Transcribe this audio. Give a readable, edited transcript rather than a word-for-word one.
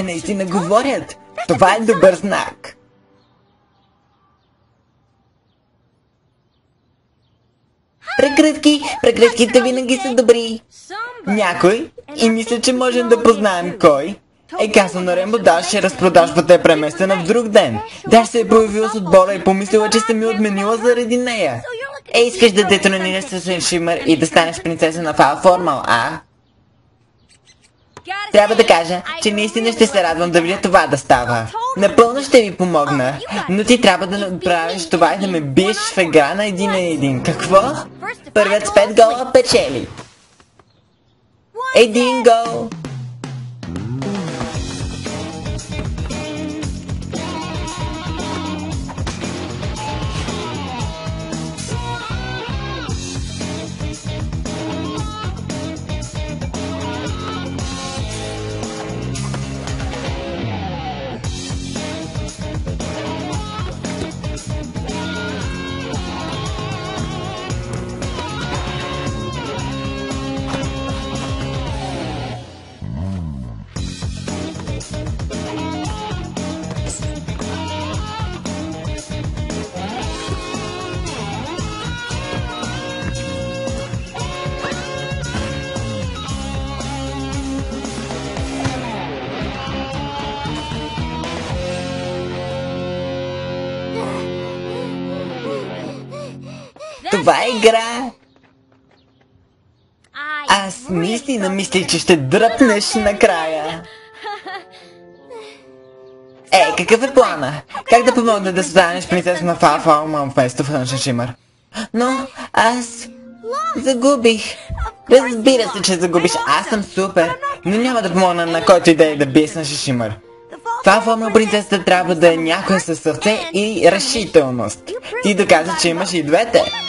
наистина говорят. Това е добър знак. Прекръстки! Прекръстките винаги са добри. Някой, и мисля, че можем да познаем кой, е казал на Рейнбол Даш, че разпродажбата е преместена в друг ден. Даш се е появила с отбора и помислила, че съм ми отменила заради нея. Искаш да детронираш с Шимър и да станеш принцеса на Фал Формал, а? Трябва да кажа, че наистина ще се радвам да видя това да става. Напълно ще ви помогна, но ти трябва да направиш това и да ме биеш в игра на 1-1. Какво? Първият с 5 гола печели. 1 гол. Това е игра. Аз наистина мисля, че ще дръпнеш накрая. Какъв е плана? Как да помогна да станеш принцеса на Фал Формал вместо Фъншен Шимър? Но аз загубих. Разбира се, че загубиш. Аз съм супер. Но няма да помогна на който и да бие с Фъншен Шимър. Фал Формал принцесата трябва да е някой със сърце и решителност. Ти доказа, че имаш и двете.